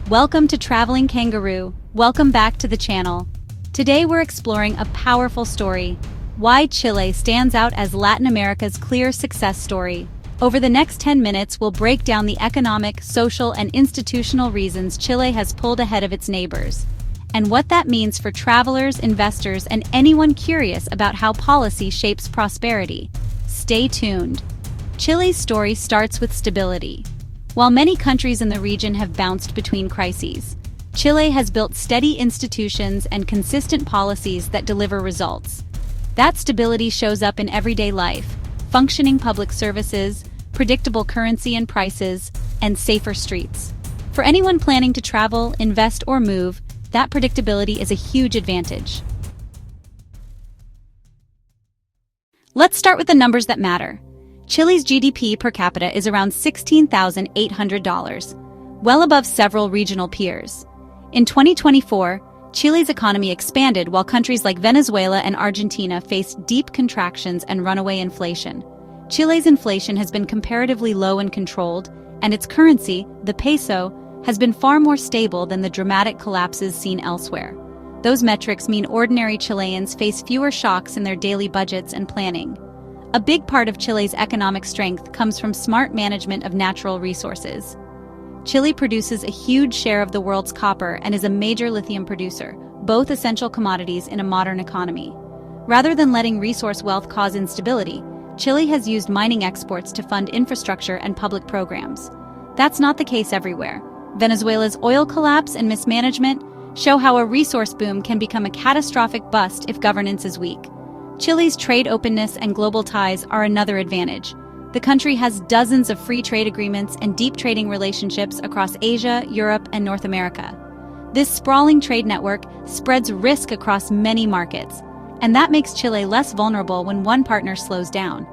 Welcome to Traveling Kangaroo. Welcome back to the channel. Today we're exploring a powerful story, why Chile stands out as Latin America's clear success story. Over the next 10 minutes, we'll break down the economic, social, and institutional reasons Chile has pulled ahead of its neighbors, and what that means for travelers, investors, and anyone curious about how policy shapes prosperity. Stay tuned. Chile's story starts with stability. While many countries in the region have bounced between crises, Chile has built steady institutions and consistent policies that deliver results. That stability shows up in everyday life: functioning public services, predictable currency and prices, and safer streets. For anyone planning to travel, invest, or move, that predictability is a huge advantage. Let's start with the numbers that matter. Chile's GDP per capita is around $16,800, well above several regional peers. In 2024, Chile's economy expanded while countries like Venezuela and Argentina faced deep contractions and runaway inflation. Chile's inflation has been comparatively low and controlled, and its currency, the peso, has been far more stable than the dramatic collapses seen elsewhere. Those metrics mean ordinary Chileans face fewer shocks in their daily budgets and planning. A big part of Chile's economic strength comes from smart management of natural resources. Chile produces a huge share of the world's copper and is a major lithium producer, both essential commodities in a modern economy. Rather than letting resource wealth cause instability, Chile has used mining exports to fund infrastructure and public programs. That's not the case everywhere. Venezuela's oil collapse and mismanagement show how a resource boom can become a catastrophic bust if governance is weak. Chile's trade openness and global ties are another advantage. The country has dozens of free trade agreements and deep trading relationships across Asia, Europe, and North America. This sprawling trade network spreads risk across many markets, and that makes Chile less vulnerable when one partner slows down.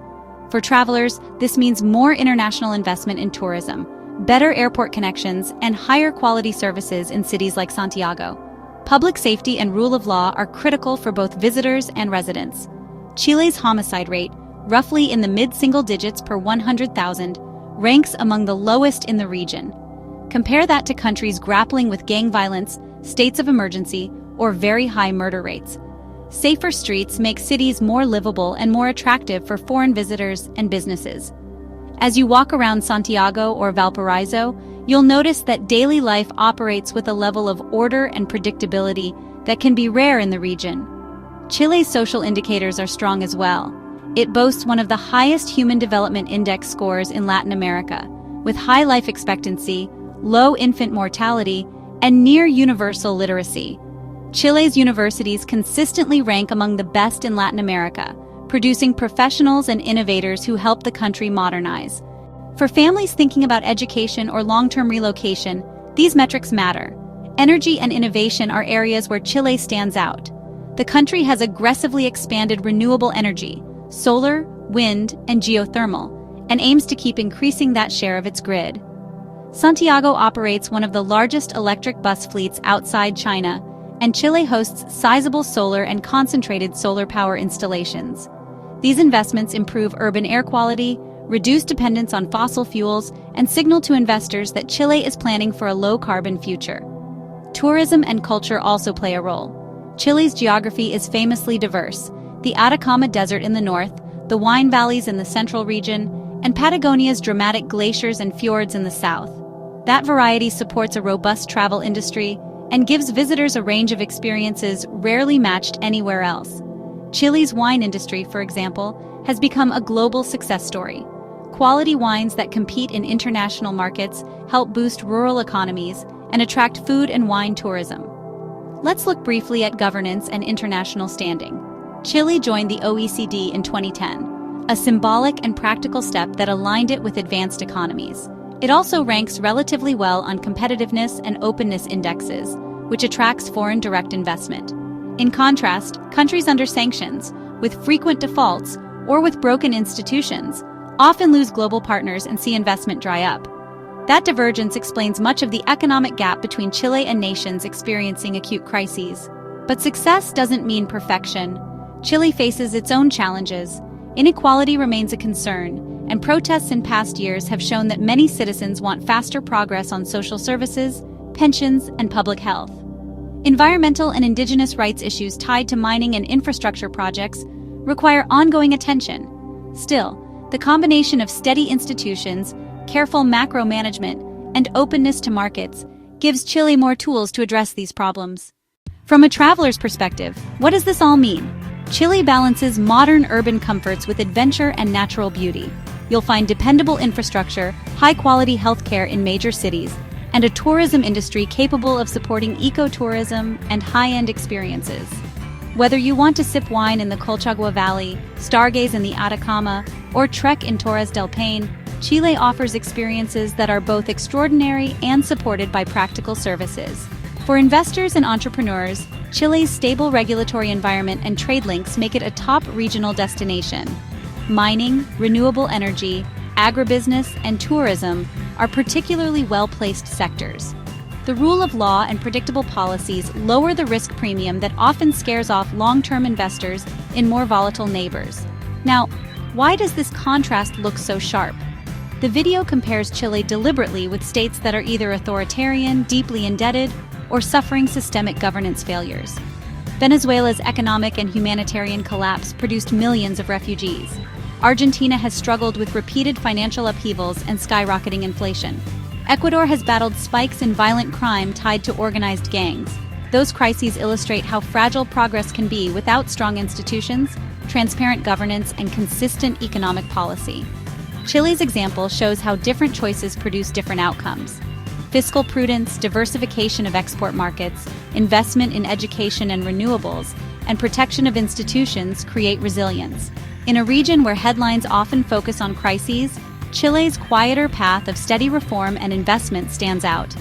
For travelers, this means more international investment in tourism, better airport connections, and higher quality services in cities like Santiago. Public safety and rule of law are critical for both visitors and residents. Chile's homicide rate, roughly in the mid-single digits per 100,000, ranks among the lowest in the region. Compare that to countries grappling with gang violence, states of emergency, or very high murder rates. Safer streets make cities more livable and more attractive for foreign visitors and businesses. As you walk around Santiago or Valparaiso, you'll notice that daily life operates with a level of order and predictability that can be rare in the region. Chile's social indicators are strong as well. It boasts one of the highest Human Development Index scores in Latin America, with high life expectancy, low infant mortality, and near universal literacy. Chile's universities consistently rank among the best in Latin America, producing professionals and innovators who help the country modernize. For families thinking about education or long-term relocation, these metrics matter. Energy and innovation are areas where Chile stands out. The country has aggressively expanded renewable energy, solar, wind, and geothermal, and aims to keep increasing that share of its grid. Santiago operates one of the largest electric bus fleets outside China, and Chile hosts sizable solar and concentrated solar power installations. These investments improve urban air quality, reduce dependence on fossil fuels, and signal to investors that Chile is planning for a low-carbon future. Tourism and culture also play a role. Chile's geography is famously diverse: the Atacama Desert in the north, the wine valleys in the central region, and Patagonia's dramatic glaciers and fjords in the south. That variety supports a robust travel industry and gives visitors a range of experiences rarely matched anywhere else. Chile's wine industry, for example, has become a global success story. Quality wines that compete in international markets help boost rural economies and attract food and wine tourism. Let's look briefly at governance and international standing. Chile joined the OECD in 2010, a symbolic and practical step that aligned it with advanced economies. It also ranks relatively well on competitiveness and openness indexes, which attracts foreign direct investment. In contrast, countries under sanctions, with frequent defaults, or with broken institutions, often lose global partners and see investment dry up. That divergence explains much of the economic gap between Chile and nations experiencing acute crises. But success doesn't mean perfection. Chile faces its own challenges. Inequality remains a concern, and protests in past years have shown that many citizens want faster progress on social services, pensions, and public health. Environmental and indigenous rights issues tied to mining and infrastructure projects require ongoing attention. Still, the combination of steady institutions, careful macro management, and openness to markets gives Chile more tools to address these problems. From a traveler's perspective, what does this all mean? Chile balances modern urban comforts with adventure and natural beauty. You'll find dependable infrastructure, high-quality healthcare in major cities, and a tourism industry capable of supporting ecotourism and high-end experiences. Whether you want to sip wine in the Colchagua Valley, stargaze in the Atacama, or trek in Torres del Paine, Chile offers experiences that are both extraordinary and supported by practical services. For investors and entrepreneurs, Chile's stable regulatory environment and trade links make it a top regional destination. Mining, renewable energy, agribusiness, and tourism are particularly well-placed sectors. The rule of law and predictable policies lower the risk premium that often scares off long-term investors in more volatile neighbors. Now, why does this contrast look so sharp? The video compares Chile deliberately with states that are either authoritarian, deeply indebted, or suffering systemic governance failures. Venezuela's economic and humanitarian collapse produced millions of refugees. Argentina has struggled with repeated financial upheavals and skyrocketing inflation. Ecuador has battled spikes in violent crime tied to organized gangs. Those crises illustrate how fragile progress can be without strong institutions, transparent governance, and consistent economic policy. Chile's example shows how different choices produce different outcomes. Fiscal prudence, diversification of export markets, investment in education and renewables, and protection of institutions create resilience. In a region where headlines often focus on crises, Chile's quieter path of steady reform and investment stands out.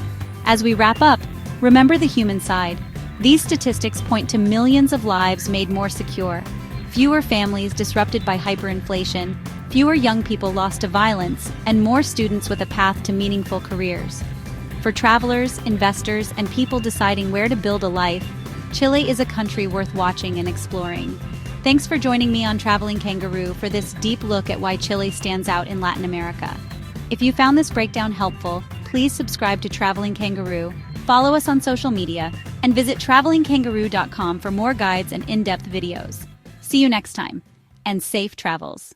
As we wrap up, remember the human side. These statistics point to millions of lives made more secure, fewer families disrupted by hyperinflation, fewer young people lost to violence, and more students with a path to meaningful careers. For travelers, investors, and people deciding where to build a life, Chile is a country worth watching and exploring. Thanks for joining me on Traveling Kangaroo for this deep look at why Chile stands out in Latin America. If you found this breakdown helpful, please subscribe to Traveling Kangaroo, follow us on social media, and visit travelingkangaroo.com for more guides and in-depth videos. See you next time, and safe travels.